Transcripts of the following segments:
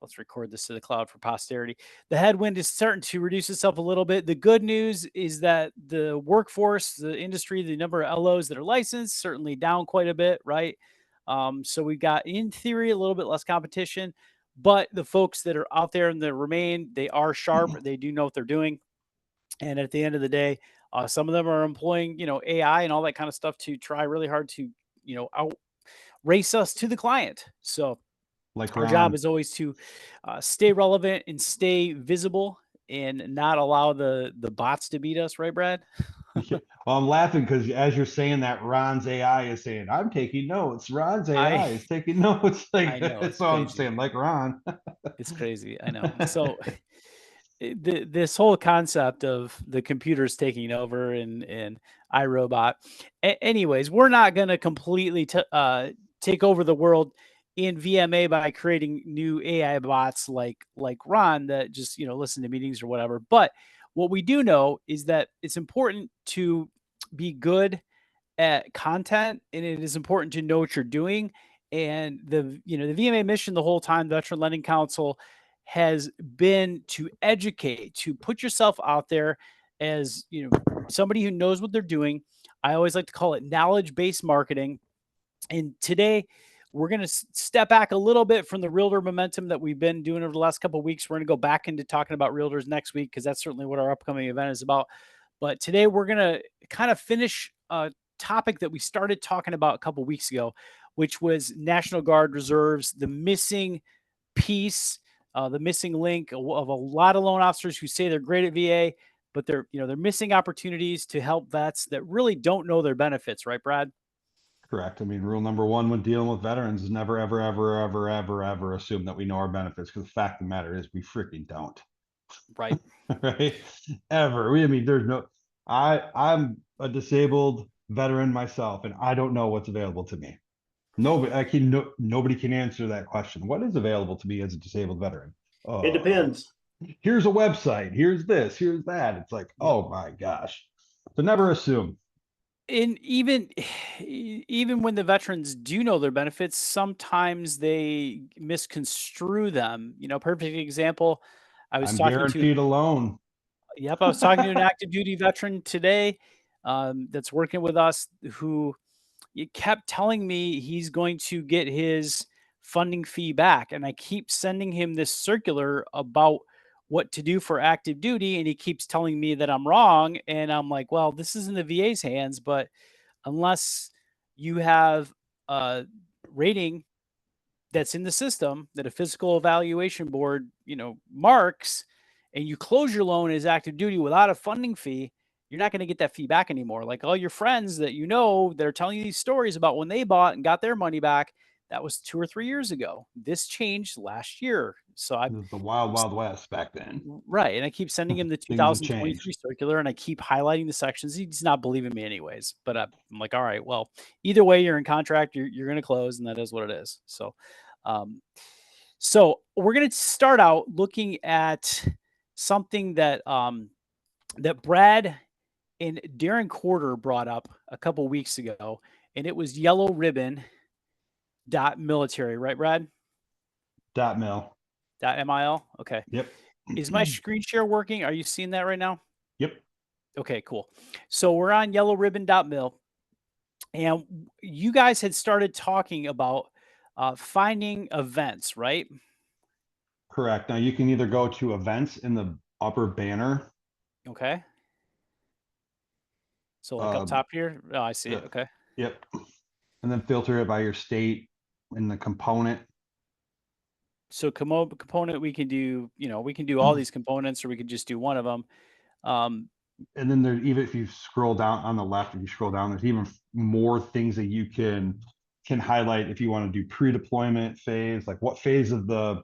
Let's record this to the cloud for posterity. The headwind is starting to reduce itself a little bit. The good news is that the workforce, the industry, the number of LOs that are licensed, certainly down quite a bit, right? So we got, in theory, a little bit less competition, but the folks that are out there and that remain, they are sharp. They do know what they're doing. And at the end of the day, some of them are employing, AI and all that kind of stuff to try really hard to, out race us to the client. So Like our job Ron. is always to stay relevant and stay visible and not allow the bots to beat us, right, Brad? Well, I'm laughing because as you're saying that, Ron's AI is saying, I'm taking notes. Ron's I AI is taking notes. Like I know that's it's all I'm crazy. saying, like Ron. It's crazy. I know. So this whole concept of the computers taking over and iRobot. Anyways, we're not going to completely take over the world in VMA by creating new AI bots like Ron that just listen to meetings or whatever. But what we do know is that it's important to be good at content, and it is important to know what you're doing. And the VMA mission the whole time, the Veteran Lending Council, has been to educate, to put yourself out there as somebody who knows what they're doing. I always like to call it knowledge-based marketing. And today, we're going to step back a little bit from the realtor momentum that we've been doing over the last couple of weeks. We're going to go back into talking about realtors next week because that's certainly what our upcoming event is about. But today, we're going to kind of finish a topic that we started talking about a couple of weeks ago, which was National Guard reserves, the missing piece, the missing link of a lot of loan officers who say they're great at VA, but they're missing opportunities to help vets that really don't know their benefits, right, Brad? Correct. I mean, rule number one when dealing with veterans is never, ever, ever, ever, ever, ever assume that we know our benefits because the fact of the matter is we freaking don't. Right. Right? Ever. I mean, there's no I'm a disabled veteran myself and I don't know what's available to me. Nobody can answer that question. What is available to me as a disabled veteran? It Uh, depends. here's a website, here's this, here's that. It's like, Yep. oh my gosh. So never assume. And even when the veterans do know their benefits, sometimes they misconstrue them. Perfect example. I was I'm talking to guaranteed alone. Yep, I was talking to an active duty veteran today, that's working with us who he kept telling me he's going to get his funding fee back. And I keep sending him this circular about what to do for active duty. And he keeps telling me that I'm wrong. And I'm like, well, this is in the VA's hands, but unless you have a rating that's in the system that a physical evaluation board, marks, and you close your loan as active duty without a funding fee, you're not going to get that fee back anymore. Like all your friends that that are telling you these stories about when they bought and got their money back, that was 2 or 3 years ago. This changed last year. So I This is the wild, wild west back then. right, and I keep sending him the Things have 2023 changed. circular, and I keep highlighting the sections. He's not believing me anyways, but I'm like, all right, well, either way, you're in contract, you're going to close, and that is what it is. Um, so we're going to start out looking at something that Brad and Darren Quarter brought up a couple weeks ago, and it was yellow ribbon dot military, right, Brad? Dot mill. Dot mil. Okay. Yep. Is my screen share working? Are you seeing that right now? Yep. Okay, cool. So we're on yellow ribbon dot mil, and you guys had started talking about finding events, right? Correct. Now you can either go to events in the upper banner. Okay. So like up Uh, top here. Oh, I see yeah, it. Okay. yep. And then filter it by your state in the component. So component, we can do, we can do all these components, or we could just do one of them. Um, And then there, even if you scroll down on the left, if you scroll down, there's even more things that you can highlight if you want to do pre-deployment phase, like what phase of the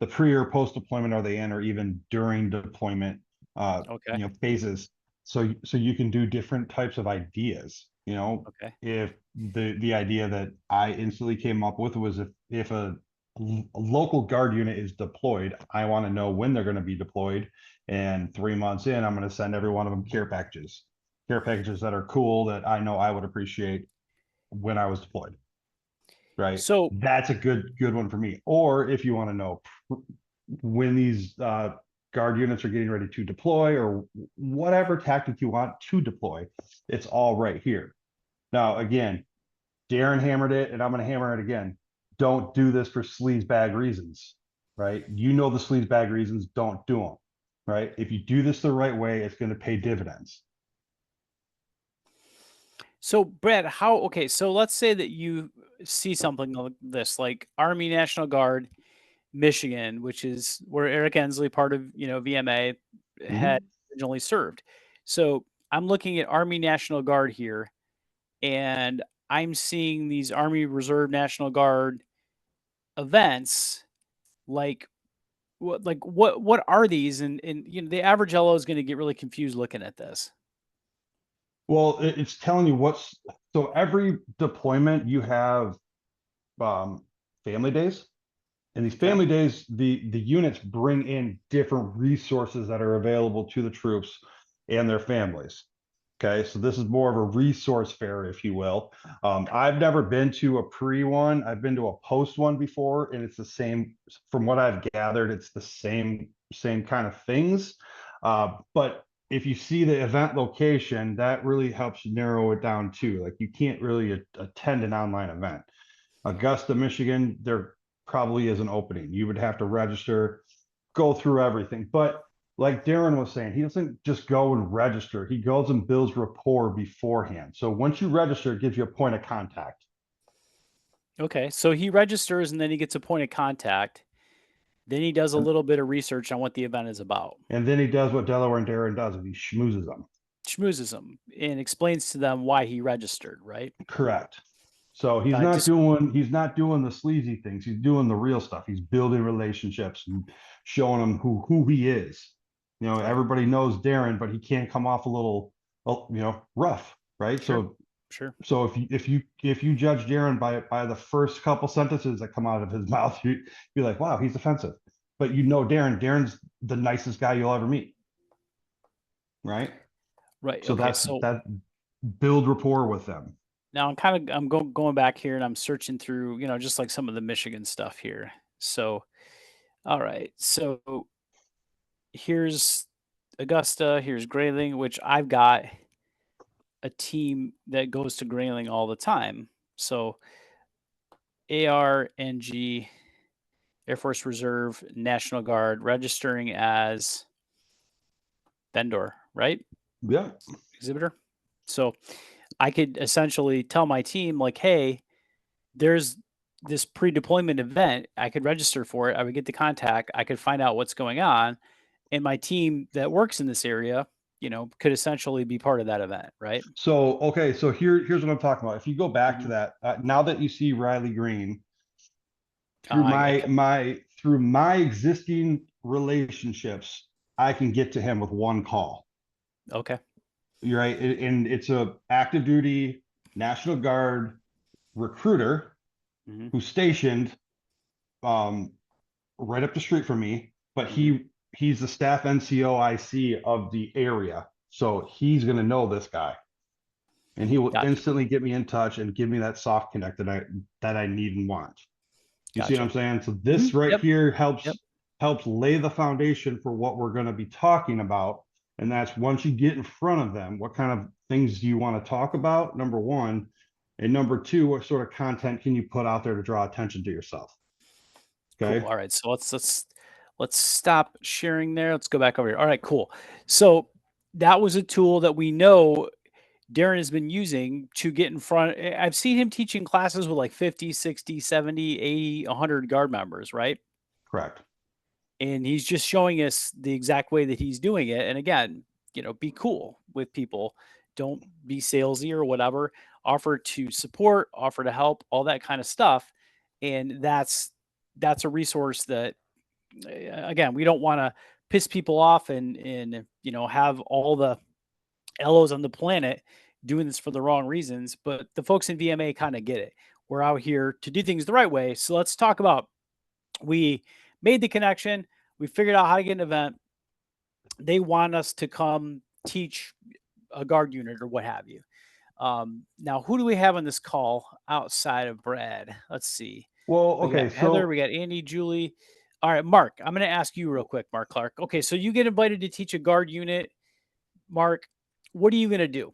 pre or post deployment are they in, or even during deployment okay. phases. So you can do different types of ideas. Okay. If the idea that I instantly came up with was if a local guard unit is deployed, I want to know when they're going to be deployed. And 3 months in, I'm going to send every one of them care packages that are cool that I know I would appreciate when I was deployed. right? So That's a good one for me. Or if you want to know when these guard units are getting ready to deploy, or whatever tactic you want to deploy, it's all right here. Now, again, Darren hammered it, and I'm going to hammer it again. Don't do this for sleaze bag reasons, right? You know the sleaze bag reasons. Don't do them, right? If you do this the right way, it's going to pay dividends. So, Brad, okay, so let's say that you see something like this, like Army National Guard, Michigan, which is where Eric Ensley, part of, VMA, had Mhm. originally served. So I'm looking at Army National Guard here, and I'm seeing these Army Reserve National Guard events. Like what are these? And the average LO is going to get really confused looking at this. Well, it's telling you so every deployment you have family days. And these Okay. family days, the units bring in different resources that are available to the troops and their families. Okay, so this is more of a resource fair, if you will. I've never been to a pre one. I've been to a post one before, and it's the same. From what I've gathered, it's the same kind of things. But if you see the event location, that really helps narrow it down too. Like you can't really attend an online event. Augusta, Michigan, there probably is an opening. You would have to register, go through everything. But like Darren was saying, he doesn't just go and register. He goes and builds rapport beforehand. So once you register, it gives you a point of contact. Okay. So he registers and then he gets a point of contact. Then he does a And, little bit of research on what the event is about. and then he does what Delaware and Darren does, and he schmoozes them. Schmoozes them and explains to them why he registered, right? Correct. So Just he's not doing the sleazy things. He's doing the real stuff. He's building relationships and showing them who he is. You know, right. everybody knows Darren, but he can't come off a little, rough, right? Sure. So Sure. if you judge Darren by the first couple sentences that come out of his mouth, you'd be like, wow, he's offensive. But you know Darren's the nicest guy you'll ever meet, right? Right. So Okay. that's So that build rapport with them. now I'm going back here and I'm searching through, just like some of the Michigan stuff here. So all right. So here's Augusta, here's Grayling, which I've got a team that goes to Grayling all the time. So ARNG, Air Force Reserve, National Guard, registering as vendor, right? Yeah. Exhibitor. So I could essentially tell my team, like, hey, there's this pre-deployment event. I could register for it. I would get the contact. I could find out what's going on. And my team that works in this area, could essentially be part of that event, right? So okay, so here's what I'm talking about. If you go back to Mhm. that, now that you see Riley Green through I my existing relationships, I can get to him with one call. okay. You're right, and it's a active duty National Guard recruiter Mhm. who's stationed um, right up the street from me, but Mhm. he's the staff NCOIC of the area, so he's going to know this guy, and he will Gotcha. instantly get me in touch and give me that soft connect that I need and want. You see what Gotcha. I'm saying? So Mhm. this right Yep. here Yep. helps lay the foundation for what we're going to be talking about. And that's once you get in front of them, what kind of things do you want to talk about? Number one. And number two, what sort of content can you put out there to draw attention to yourself? Cool. Okay. All right. So let's stop sharing there. Let's go back over here. All right, cool. So that was a tool that we know Darren has been using to get in front. I've seen him teaching classes with like 50, 60, 70, 80, 100 guard members, right? Correct. And he's just showing us the exact way that he's doing it. And again, be cool with people. Don't be salesy or whatever. Offer to support, offer to help, all that kind of stuff. And that's a resource that again, we don't want to piss people off and have all the LOs on the planet doing this for the wrong reasons, but the folks in VMA kind of get it. We're out here to do things the right way. So let's talk about we made the connection, we figured out how to get an event. They want us to come teach a guard unit or what have you. Now, who do we have on this call outside of Brad? Let's see. Well, We okay, got Heather, so we got Andy, Julie. All right, Mark, I'm going to ask you real quick, Mark Clark. Okay, so you get invited to teach a guard unit. Mark, what are you going to do?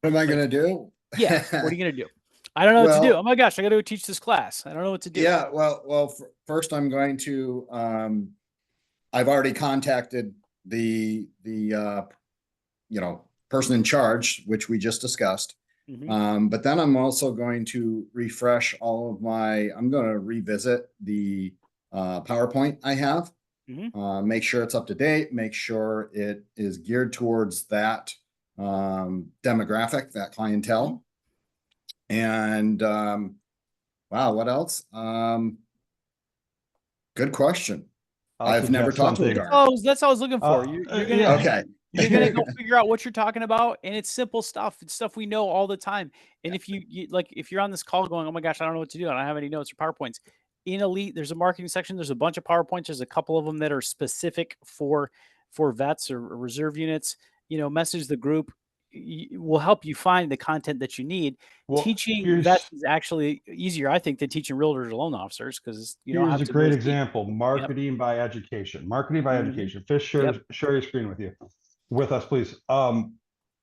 What am I Like, going to do? yeah, what are you going to do? I don't know what to do. Well, Oh my gosh, I got to go teach this class. I don't know what to do. yeah, first I'm going to, I've already contacted the person in charge, which we just discussed. But then I'm also going to refresh I'm going to revisit the PowerPoint I have, make sure it's up to date, make sure it is geared towards that demographic, that clientele. And wow, what else? Good question. I've never talked to a guard. Oh, that's all I was looking for. You're gonna okay. You're gonna go figure out what you're talking about, and it's simple stuff. It's stuff we know all the time. And if if you're on this call going, oh my gosh, I don't know what to do, I don't have any notes or PowerPoints. In Elite, there's a marketing section. There's a bunch of PowerPoints. There's a couple of them that are specific for vets or reserve units. Message the group. Will help you find the content that you need. Well, teaching vets is actually easier, I think, than teaching realtors or loan officers, because you don't have here's to a great go example: marketing by education. Marketing by education. Fish, share your screen with us, please.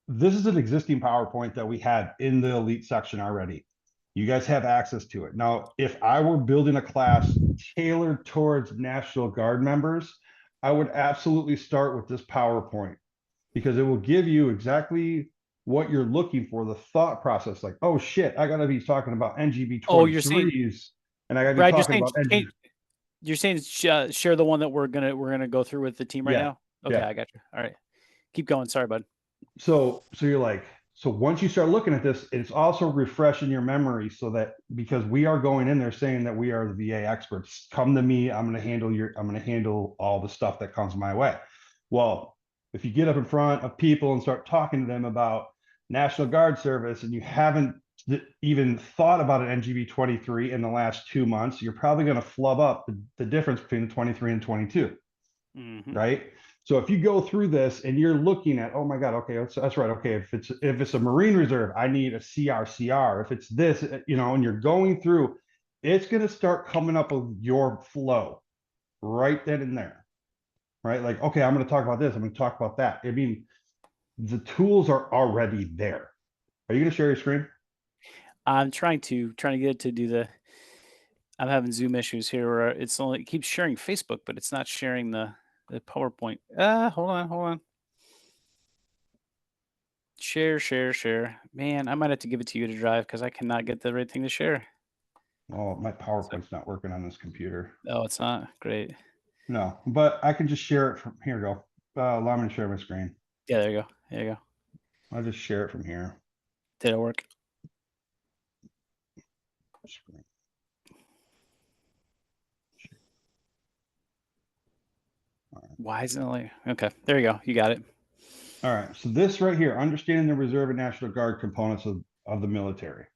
This is an existing PowerPoint that we had in the Elite section already. You guys have access to it. Now, if I were building a class tailored towards National Guard members, I would absolutely start with this PowerPoint, because it will give you exactly what you're looking for, the thought process. Like, oh shit, I gotta be talking about NGB 23s, and I gotta be Brad, talking about NGB. You're saying share the one that we're gonna go through with the team right now. Okay, I got you. All right, keep going. Sorry, bud. So you're like, so once you start looking at this, it's also refreshing your memory, so that, because we are going in there saying that we are the VA experts. Come to me. I'm gonna handle all the stuff that comes my way. Well, if you get up in front of people and start talking to them about National Guard service, and you haven't even thought about an NGB 23 in the last 2 months, you're probably going to flub up the difference between the 23 and 22, right? So if you go through this and you're looking at, oh my God, okay, that's right. Okay, if it's a Marine Reserve, I need a CR. If it's this, and you're going through, it's going to start coming up with your flow right then and there. Right? Like, okay, I'm going to talk about this. I'm going to talk about that. I mean, the tools are already there. Are you going to share your screen? I'm trying to get it to do the. I'm having Zoom issues here where it keeps sharing Facebook, but it's not sharing the PowerPoint. Hold on. Share. Man, I might have to give it to you to drive, because I cannot get the right thing to share. Oh, my PowerPoint's not working on this computer. Oh, it's not? Great. No, but I can just share it from here. Go. Allow me to share my screen. Yeah, there you go. I'll just share it from here. Did it work? Screen. Why isn't it like, okay, there you go. You got it. All right. So this right here, understanding the Reserve and National Guard components of the military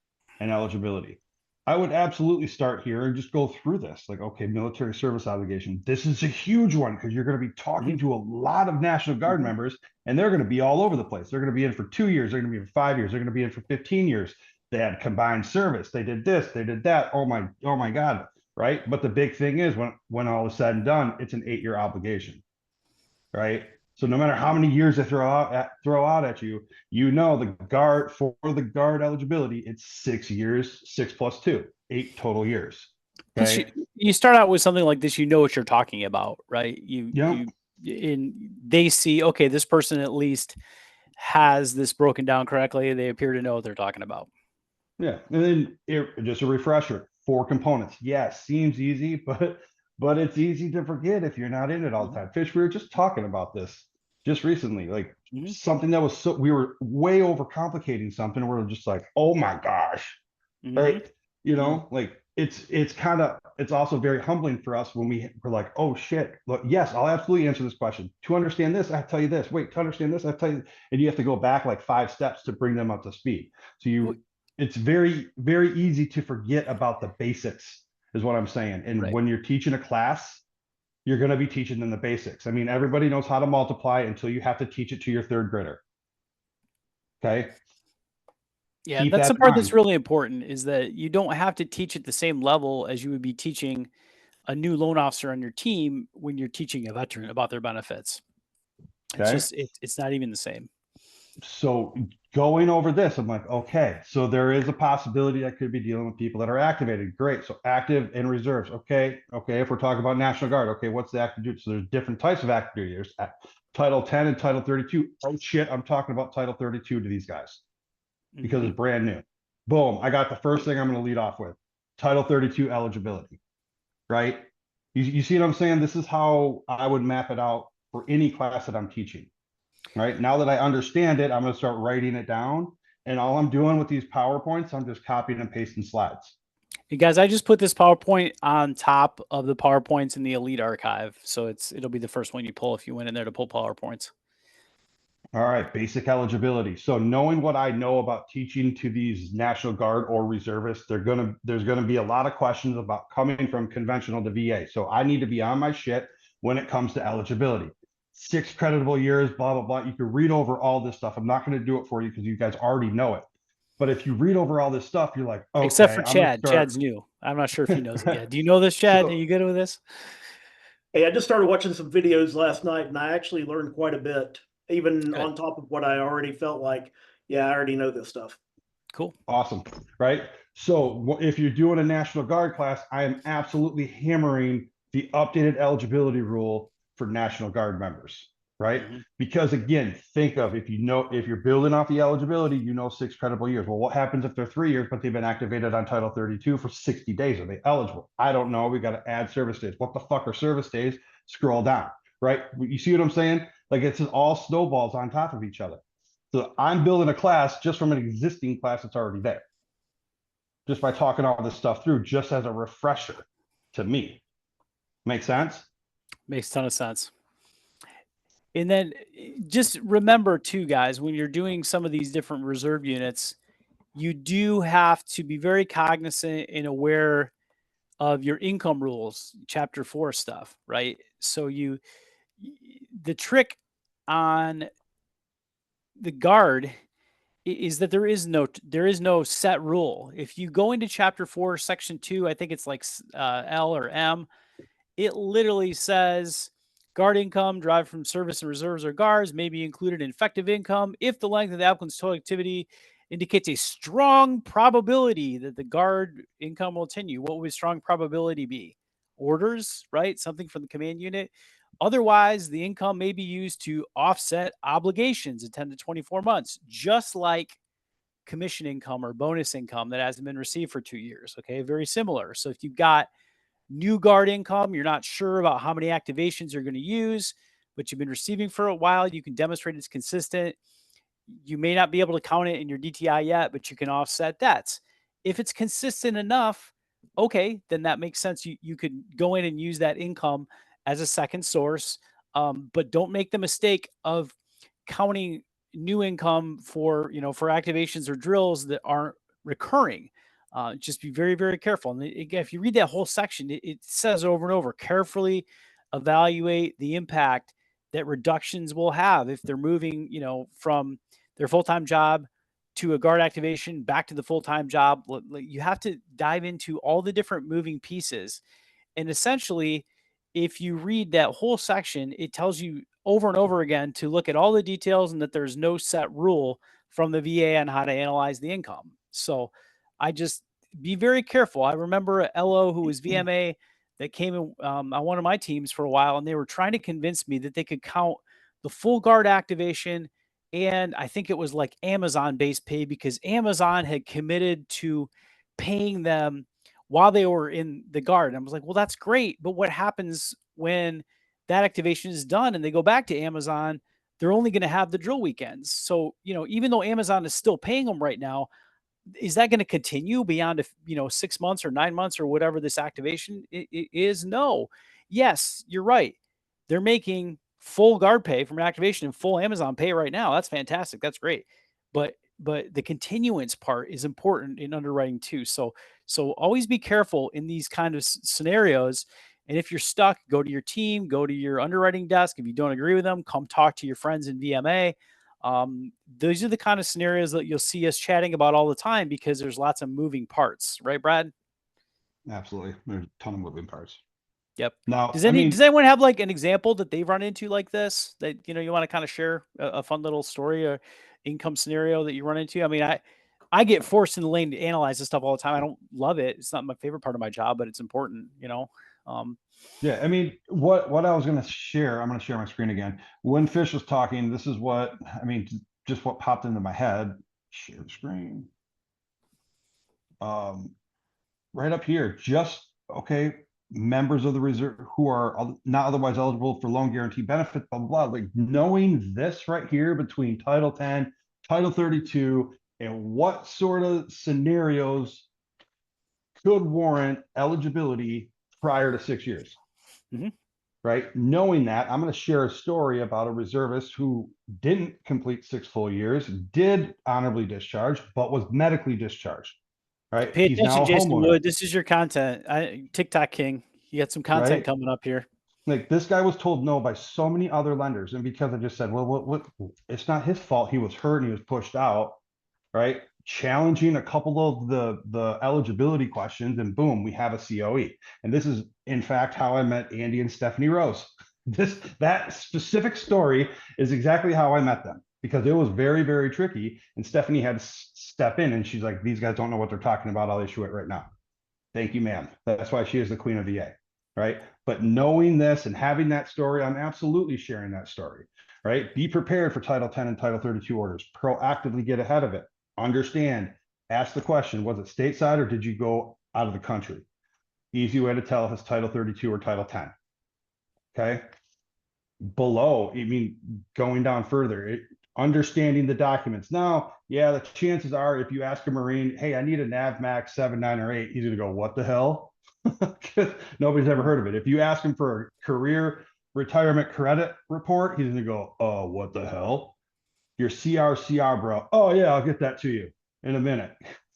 and eligibility. I would absolutely start here and just go through this. Like, okay, military service obligation. This is a huge one, because you're going to be talking to a lot of National Guard members, and they're going to be all over the place. They're going to be in for 2 years. They're going to be in for 5 years. They're going to be in for 15 years. They had combined service. They did this. They did that. Oh my God. Right. But the big thing is, when all is said and done, it's an 8-year obligation. Right. So no matter how many years they throw out at you, the guard eligibility, it's 6 years, 6 plus 2, 8 total years. Okay. You start out with something like this, what you're talking about, right? They see, okay, this person at least has this broken down correctly. They appear to know what they're talking about. Yeah. And then just a refresher, 4 components. Yes, seems easy, but it's easy to forget if you're not in it all the time. Fish, we were just talking about this just recently, like something that was we were way overcomplicating something. We're just like, oh my gosh, right? Like it's also very humbling for us when we're like, oh shit, look, yes, I'll absolutely answer this question. To understand this, I tell you this. Wait, to understand this, I tell you, and you have to go back like 5 steps to bring them up to speed. So it's very, very easy to forget about the basics, is what I'm saying. And when you're teaching a class, you're going to be teaching them the basics. I mean, everybody knows how to multiply until you have to teach it to your 3rd grader. Okay. Yeah, Keep that's that the in part that's mind. really important, is that you don't have to teach at the same level as you would be teaching a new loan officer on your team when you're teaching a veteran about their benefits. It's Okay. just it's not even the same. So going over this, I'm like, okay, so there is a possibility I could be dealing with people that are activated. Great. So active and reserves. Okay. Okay. If we're talking about National Guard, okay, what's the active duty? So there's different types of active duty. There's Title 10 and Title 32. Oh shit, I'm talking about Title 32 to these guys because Mhm. it's brand new. Boom. I got the first thing I'm going to lead off with. Title 32 eligibility, right? You see what I'm saying? This is how I would map it out for any class that I'm teaching. Right now that I understand it, I'm going to start writing it down. And all I'm doing with these PowerPoints, I'm just copying and pasting slides. Hey guys, I just put this PowerPoint on top of the PowerPoints in the Elite archive. So it'll be the first one you pull if you went in there to pull PowerPoints. All right, basic eligibility. So knowing what I know about teaching to these National Guard or reservists, there's gonna be a lot of questions about coming from conventional to VA. So I need to be on my shit when it comes to eligibility. 6 creditable years, blah, blah, blah. You can read over all this stuff. I'm not going to do it for you because you guys already know it. But if you read over all this stuff, you're like, Except okay, for I'm going to Chad. start. Chad's new. I'm not sure if he knows it yet. Do you know this, Chad? Are So, you good with this? Hey, I just started watching some videos last night and I actually learned quite a bit, even Good. on top of what I already felt like, yeah, I already know this stuff. Cool. awesome, right? So if you're doing a National Guard class, I am absolutely hammering the updated eligibility rule for National Guard members, right? Mhm. Because again, think of if you're building off the eligibility, 6 credible years. Well, what happens if they're 3 years, but they've been activated on Title 32 for 60 days? Are they eligible? I don't know. We got to add service days. What the fuck are service days? Scroll down, right? You see what I'm saying? Like it's all snowballs on top of each other. So I'm building a class just from an existing class that's already there, just by talking all this stuff through, just as a refresher to me. Make sense? Makes a ton of sense. And then just remember too, guys, when you're doing some of these different reserve units, you do have to be very cognizant and aware of your income rules, chapter 4 stuff, right? So the trick on the guard is that there is no set rule. If you go into chapter 4 section 2, I think it's like L or M, it literally says guard income derived from service and reserves or guards may be included in effective income if the length of the applicant's total activity indicates a strong probability that the guard income will continue. What would strong probability be? Orders, right? Something from the command unit. Otherwise, the income may be used to offset obligations in 10 to 24 months, just like commission income or bonus income that hasn't been received for 2 years. Okay, very similar. So if you've got new guard income, you're not sure about how many activations you're going to use, but you've been receiving for a while, you can demonstrate it's consistent. You may not be able to count it in your DTI yet, but you can offset debts. If it's consistent enough, okay, then that makes sense. You could go in and use that income as a second source, but don't make the mistake of counting new income for for activations or drills that aren't recurring. Just be very, very careful. And again, if you read that whole section, it says over and over, carefully evaluate the impact that reductions will have if they're moving, from their full-time job to a guard activation back to the full-time job. You have to dive into all the different moving pieces. And essentially, if you read that whole section, it tells you over and over again to look at all the details and that there's no set rule from the VA on how to analyze the income. So I just be very careful. I remember a LO who was VMA that came in on one of my teams for a while, and they were trying to convince me that they could count the full guard activation. And I think it was like Amazon based pay because Amazon had committed to paying them while they were in the guard. And I was like, well, that's great. But what happens when that activation is done and they go back to Amazon? They're only going to have the drill weekends. So, even though Amazon is still paying them right now, is that going to continue beyond 6 months or 9 months or whatever this activation is? No. Yes, you're right. They're making full guard pay from an activation and full Amazon pay right now. That's fantastic. That's great. But the continuance part is important in underwriting too. So always be careful in these kind of scenarios. And if you're stuck, go to your team, go to your underwriting desk. If you don't agree with them, come talk to your friends in VMA. Those are the kind of scenarios that you'll see us chatting about all the time because there's lots of moving parts, right, Brad? Absolutely. There's a ton of moving parts. Yep. Now, Does anyone have like an example that they've run into like this that, you want to kind of share a fun little story or income scenario that you run into? I mean, I get forced in the lane to analyze this stuff all the time. I don't love it. It's not my favorite part of my job, but it's important, Yeah, I mean, what I was going to share, I'm going to share my screen again. When Fish was talking, this is what, I mean, just what popped into my head. Share the screen. Right up here, okay, members of the reserve who are not otherwise eligible for loan guarantee benefits, blah, blah, blah. Like knowing this right here between Title 10, Title 32, and what sort of scenarios could warrant eligibility prior to 6 years. Right? Knowing that, I'm going to share a story about a reservist who didn't complete 6 full years, did honorably discharge, but was medically discharged. Right? Pay He's attention, now a Jason homeowner. Wood. This is your content. TikTok King. You got some content coming up here. Like this guy was told no by so many other lenders, and because I just said, well, what? It's not his fault. He was hurt and he was pushed out. Right? Challenging a couple of the eligibility questions, and boom, we have a COE. And this is, in fact, how I met Andy and Stephanie Rose. That specific story is exactly how I met them, because it was very, very tricky. And Stephanie had to step in, and she's like, "These guys don't know what they're talking about. I'll issue it right now." Thank you, ma'am. That's why she is the queen of VA, right? But knowing this and having that story, I'm absolutely sharing that story, right? Be prepared for Title 10 and Title 32 orders. Proactively get ahead of it. Understand, ask the question, was it stateside or did you go out of the country? Easy way to tell if it's Title 32 or Title 10. Okay. Below, I mean, going down further, understanding the documents. Now, yeah, the chances are if you ask a Marine, hey, I need a NAVMAX 7, 9, or 8, he's going to go, what the hell? Nobody's ever heard of it. If you ask him for a career retirement credit report, he's going to go, oh, what the hell? Your CR, bro. Oh yeah, I'll get that to you in a minute.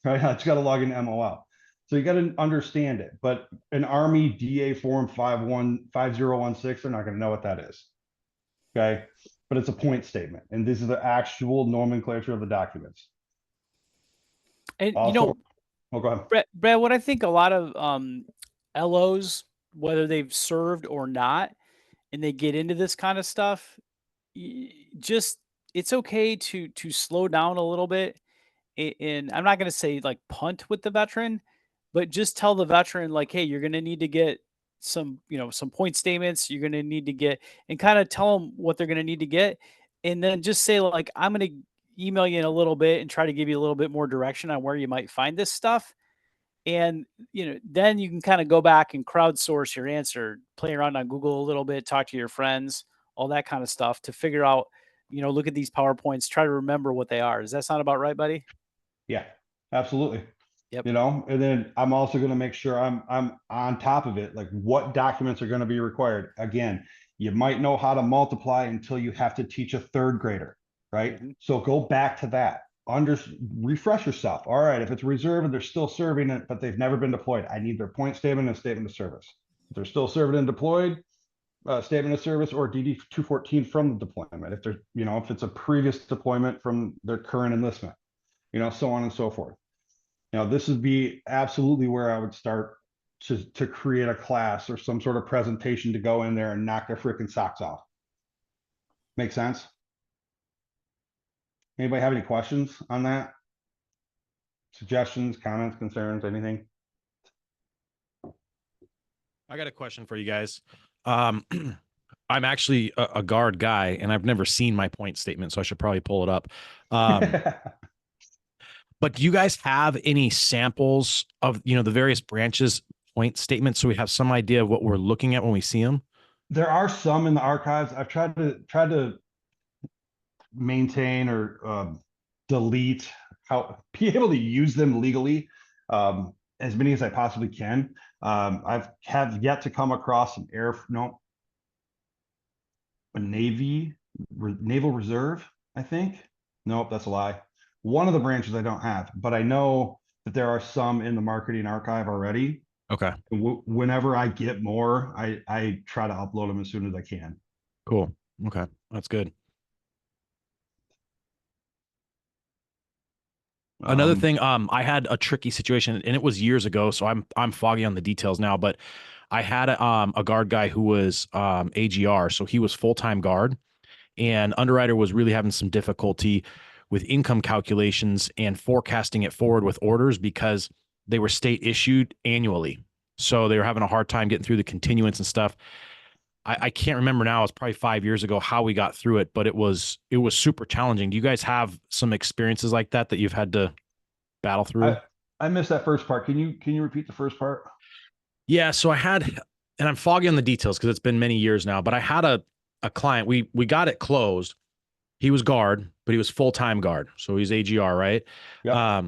Right? I just got to log into MOL. So you got to understand it. But an Army DA form 5016, they're not going to know what that is. Okay. But it's a point statement. And this is the actual nomenclature of the documents. And also, go ahead. Brad, what I think a lot of LOs, whether they've served or not, and they get into this kind of stuff, it's okay to slow down a little bit. And I'm not going to say like punt with the veteran, but just tell the veteran like, hey, you're going to need to get some point statements. You're going to need to get, and kind of tell them what they're going to need to get. And then just say like, I'm going to email you in a little bit and try to give you a little bit more direction on where you might find this stuff. And, then you can kind of go back and crowdsource your answer, play around on Google a little bit, talk to your friends, all that kind of stuff to figure out, look at these PowerPoints, try to remember what they are. Does that sound about right, buddy? Yeah, absolutely. Yep. And then I'm also going to make sure I'm on top of it. Like what documents are going to be required. Again, you might know how to multiply until you have to teach a 3rd grader, right? Mm-hmm. So go back to that. Refresh yourself. All right, if it's reserve and they're still serving it, but they've never been deployed, I need their point statement and statement of service. If they're still serving and deployed, statement of service or DD 214 from the deployment. If they're, if it's a previous deployment from their current enlistment, so on and so forth. This would be absolutely where I would start to create a class or some sort of presentation to go in there and knock their freaking socks off. Make sense? Anybody have any questions on that? Suggestions, comments, concerns, anything? I got a question for you guys. I'm actually a guard guy, and I've never seen my point statement, so I should probably pull it up. But do you guys have any samples of, the various branches point statements so we have some idea of what we're looking at when we see them? There are some in the archives. I've tried to maintain or delete, be able to use them legally, as many as I possibly can. Have yet to come across a Naval Reserve, I think. Nope, that's a lie. One of the branches I don't have, but I know that there are some in the marketing archive already. Okay. Whenever I get more, I try to upload them as soon as I can. Cool. Okay. That's good. Another thing, I had a tricky situation, and it was years ago, so I'm foggy on the details now, but I had a guard guy who was AGR, so he was full-time guard, and underwriter was really having some difficulty with income calculations and forecasting it forward with orders because they were state issued annually. So they were having a hard time getting through the continuance and stuff. I can't remember now. It's probably 5 years ago how we got through it, but it was super challenging. Do you guys have some experiences like that you've had to battle through? I missed that first part. Can you repeat the first part? Yeah, so I had, and I'm foggy on the details because it's been many years now, but I had a client. We got it closed. He was guard, but he was full-time guard. So he's AGR, right? Yep.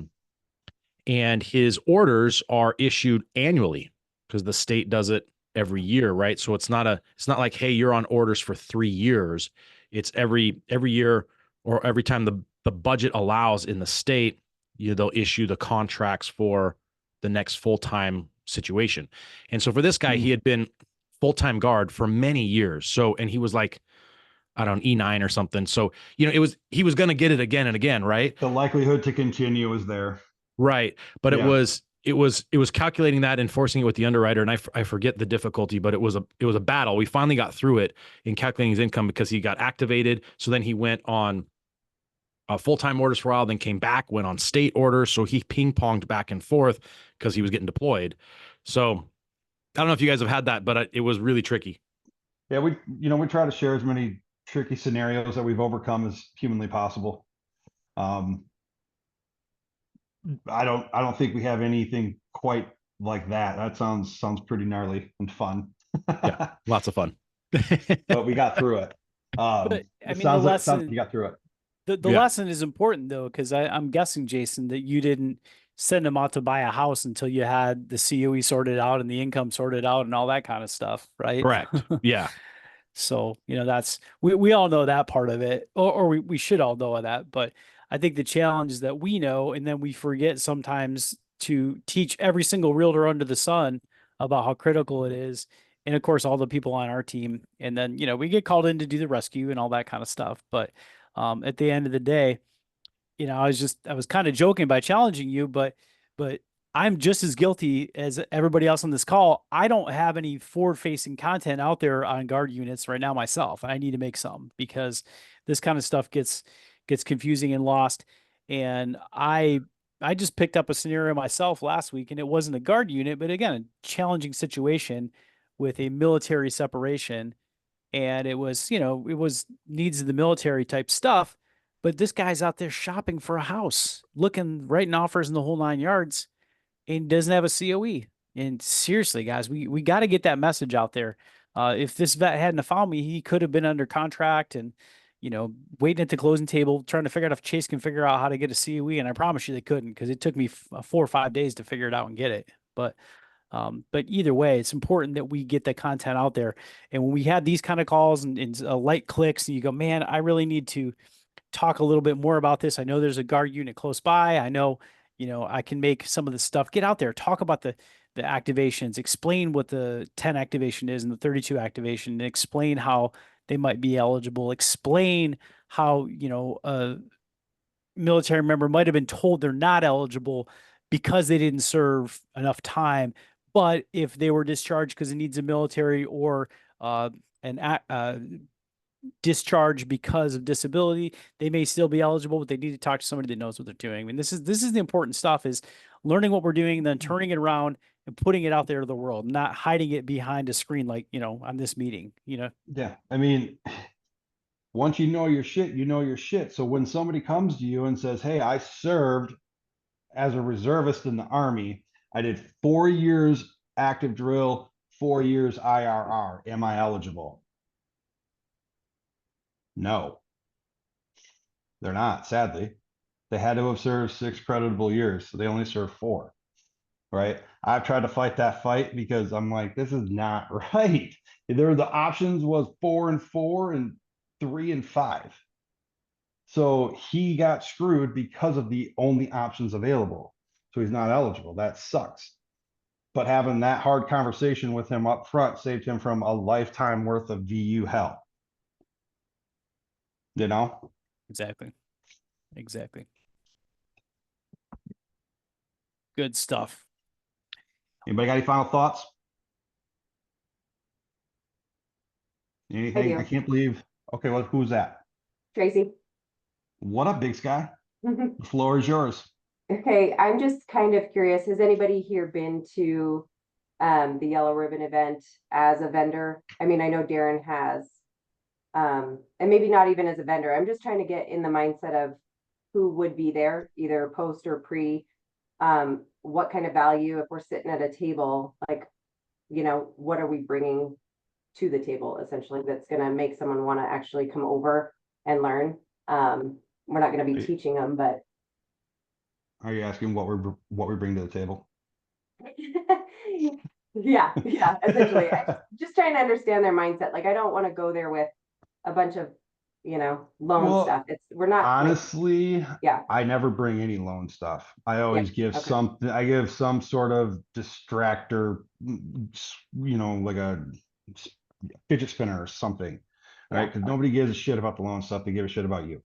And his orders are issued annually because the state does it every year, right? So it's not like, hey, you're on orders for 3 years. It's every year or every time the budget allows in the state, they'll issue the contracts for the next full-time situation. And so for this guy, he had been full-time guard for many years. So, and he was like, I don't know, E9 or something. So, he was going to get it again and again, right? The likelihood to continue is there. Right. But Yeah. it was calculating that and forcing it with the underwriter. And I forget the difficulty, but it was a battle. We finally got through it in calculating his income because he got activated. So then he went on full-time orders for a while, then came back, went on state orders. So he ping-ponged back and forth because he was getting deployed. So I don't know if you guys have had that, but it was really tricky. Yeah, we try to share as many tricky scenarios that we've overcome as humanly possible. I don't think we have anything quite like that. That sounds pretty gnarly and fun. Yeah, lots of fun. But we got through it. But I It mean, sounds the like something lesson, you got through it. the Yeah. lesson is important though, because I'm guessing, Jason, that you didn't send them out to buy a house until you had the COE sorted out and the income sorted out and all that kind of stuff, right? Correct. Yeah. So, that's, we all know that part of it, or we should all know that. But I think the challenge is that we know, and then we forget sometimes to teach every single realtor under the sun about how critical it is. And of course, all the people on our team. And then, we get called in to do the rescue and all that kind of stuff. But at the end of the day, I was kind of joking by challenging you, but I'm just as guilty as everybody else on this call. I don't have any forward-facing content out there on guard units right now myself. I need to make some because this kind of stuff gets confusing and lost. And I just picked up a scenario myself last week, and it wasn't a guard unit, but again, a challenging situation with a military separation. And it was, it was needs of the military type stuff. But this guy's out there shopping for a house, looking, writing offers in the whole 9 yards, and doesn't have a COE. And seriously, guys, we got to get that message out there. If this vet hadn't have found me, he could have been under contract and, waiting at the closing table, trying to figure out if Chase can figure out how to get a COE. And I promise you they couldn't, because it took me 4 or 5 days to figure it out and get it. But either way, it's important that we get the content out there. And when we had these kind of calls and light clicks, and you go, man, I really need to talk a little bit more about this. I know there's a guard unit close by. I know, I can make some of the stuff. Get out there, talk about the activations, explain what the 10 activation is and the 32 activation, and explain how they might be eligible, explain how, a military member might have been told they're not eligible because they didn't serve enough time. But if they were discharged because it needs a military or an discharge because of disability, they may still be eligible, but they need to talk to somebody that knows what they're doing. I mean, this is the important stuff, is learning what we're doing and then turning it around and putting it out there to the world, not hiding it behind a screen like, on this meeting, Yeah. I mean, once you know your shit, you know your shit. So when somebody comes to you and says, hey, I served as a reservist in the Army, I did 4 years active drill, 4 years IRR. Am I eligible? No, they're not, sadly. They had to have served 6 creditable years, so they only served 4, right? I've tried to fight that fight because I'm like, this is not right. The options was 4 and 4 and 3 and 5. So he got screwed because of the only options available. So he's not eligible. That sucks. But having that hard conversation with him up front saved him from a lifetime worth of VU hell. Exactly. Good stuff. Anybody got any final thoughts? Anything? I do. can't believe. Okay, well, who's that? Tracy. What up, Big Sky? The floor is yours. Okay, I'm just kind of curious. Has anybody here been to the Yellow Ribbon event as a vendor? I mean, I know Darren has, and maybe not even as a vendor. I'm just trying to get in the mindset of who would be there, either post or pre. What kind of value, if we're sitting at a table, like, you know, what are we bringing to the table essentially that's going to make someone want to actually come over and learn? We're not going to be teaching them, but Are you asking what we bring to the table? yeah, essentially. I just trying to understand their mindset. Like, I don't want to go there with a bunch of, you know, loan stuff. We're not honestly, like, yeah. I never bring any loan stuff. I always give something. I give some sort of distractor, you know, like a fidget spinner or something, right? Because nobody gives a shit about the loan stuff. They give a shit about you,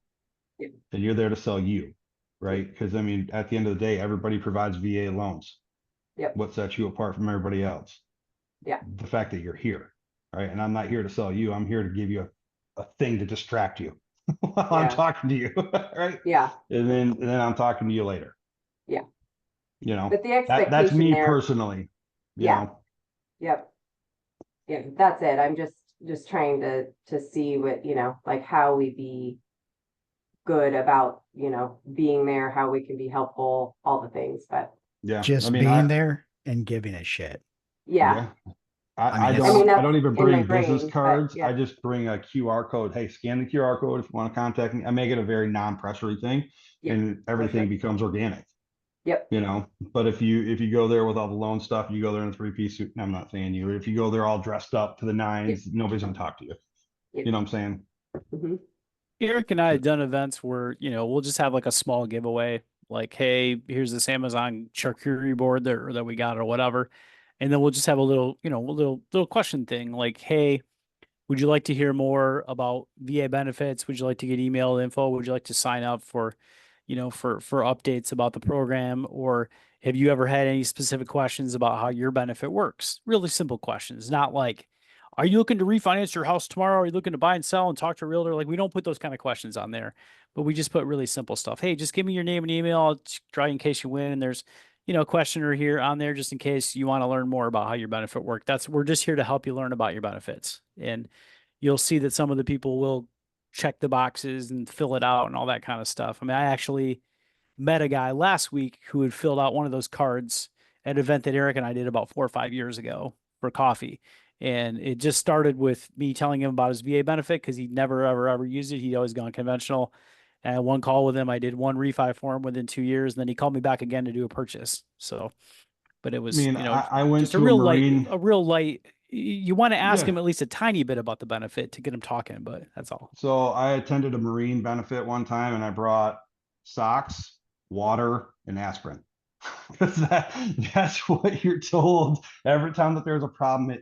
and you're there to sell you, right? Because I mean, at the end of the day, everybody provides VA loans. What sets you apart from everybody else? The fact that you're here, right? And I'm not here to sell you. I'm here to give you a thing to distract you while I'm talking to you, right? And then I'm talking to you later. You know, but the expectation that's me there, personally. You know? Yeah, that's it. I'm just trying to see what, you know, like how we be good about, you know, being there, how we can be helpful, all the things. But just being there and giving a shit. I don't even bring business cards. I just bring a QR code. Hey, scan the QR code if you want to contact me. I make it a very non-pressury thing, and everything becomes organic. You know, but if you go there with all the loan stuff, you go there in a 3-piece suit. I'm not saying you. If you go there all dressed up to the nines, nobody's gonna talk to you. You know what I'm saying? Eric and I had done events where, you know, we'll just have like a small giveaway, like, hey, here's this Amazon charcuterie board that we got or whatever. And then we'll just have a little, you know, little question thing like, hey, would you like to hear more about VA benefits? Would you like to get email info? Would you like to sign up for, you know, for updates about the program? Or have you ever had any specific questions about how your benefit works? Really simple questions, not like, are you looking to refinance your house tomorrow? Are you looking to buy and sell and talk to a realtor? Like, we don't put those kind of questions on there, but we just put really simple stuff. Hey, just give me your name and email. I'll try in case you win. And there's, you know, a questioner here on there just in case you want to learn more about how your benefit work. We're just here to help you learn about your benefits. And you'll see that some of the people will check the boxes and fill it out and all that kind of stuff. I mean, I actually met a guy last week who had filled out one of those cards at an event that Eric and I did about 4 or 5 years ago for coffee. And it just started with me telling him about his VA benefit because he'd never, ever used it. He'd always gone conventional. And I had one call with him. I did one refi for him within 2 years. And then he called me back again to do a purchase. So, but it was, I mean, you know, I went just to a real light. You want to ask him at least a tiny bit about the benefit to get him talking, but that's all. So I attended a Marine benefit one time and I brought socks, water, and aspirin. That's what you're told every time that there's a problem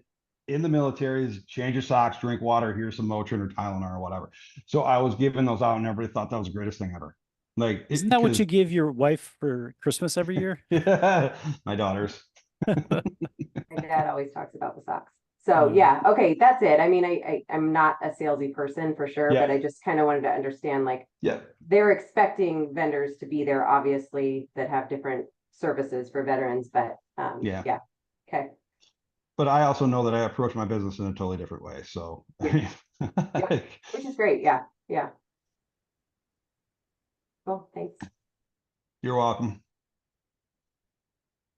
in the military is change your socks, drink water, here's some Motrin or Tylenol or whatever. So I was giving those out and everybody thought that was the greatest thing ever. Like, isn't that what you give your wife for Christmas every year? My daughters. My dad always talks about the socks. So yeah, okay, that's it. I mean, I'm not a salesy person for sure, but I just kind of wanted to understand, like, they're expecting vendors to be there, obviously, that have different services for veterans, but okay. But I also know that I approach my business in a totally different way. So which is great. Yeah. Well, thanks. You're welcome.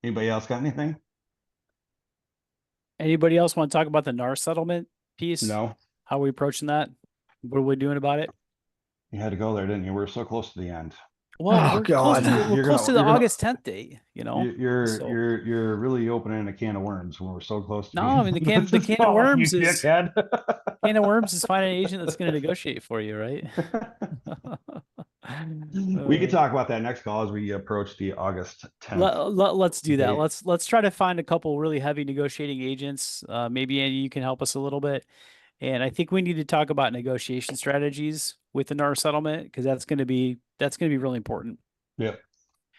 Anybody else got anything? Anybody else want to talk about the NAR settlement piece? No. How are we approaching that? What are we doing about it? You had to go there, didn't you? We're so close to the end. Well, we're close to the August 10th date, you know. You're really opening a can of worms when we're so close to no, I mean the can of worms is can of worms is finding an agent that's going to negotiate for you, right? We could talk about that next call as we approach the August 10th. Let's do that. date. Let's try to find a couple really heavy negotiating agents. Maybe Andy, you can help us a little bit. And I think we need to talk about negotiation strategies with the NAR settlement because that's going to be really important. Yep.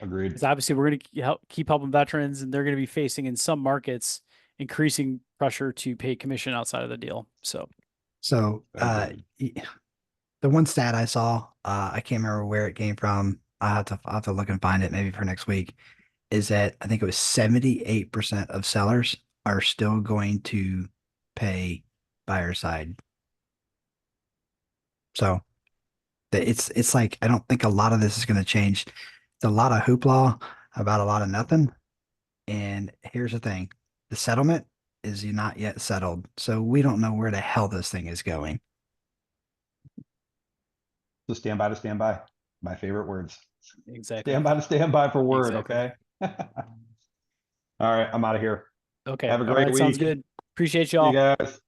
Agreed. Because obviously we're going to keep helping veterans, and they're going to be facing in some markets increasing pressure to pay commission outside of the deal. So the one stat I saw, I can't remember where it came from. I'll have to look and find it maybe for next week. Is that I think it was 78% of sellers are still going to pay buyer side. So it's like I don't think a lot of this is going to change. It's a lot of hoopla about a lot of nothing. And here's the thing: the settlement is not yet settled, so we don't know where the hell this thing is going. So stand by to stand by. My favorite words. Exactly. Stand by for word. Exactly. Okay. All right. I'm out of here. Okay. Have a All great right, week. sounds good. Appreciate See y'all. you guys.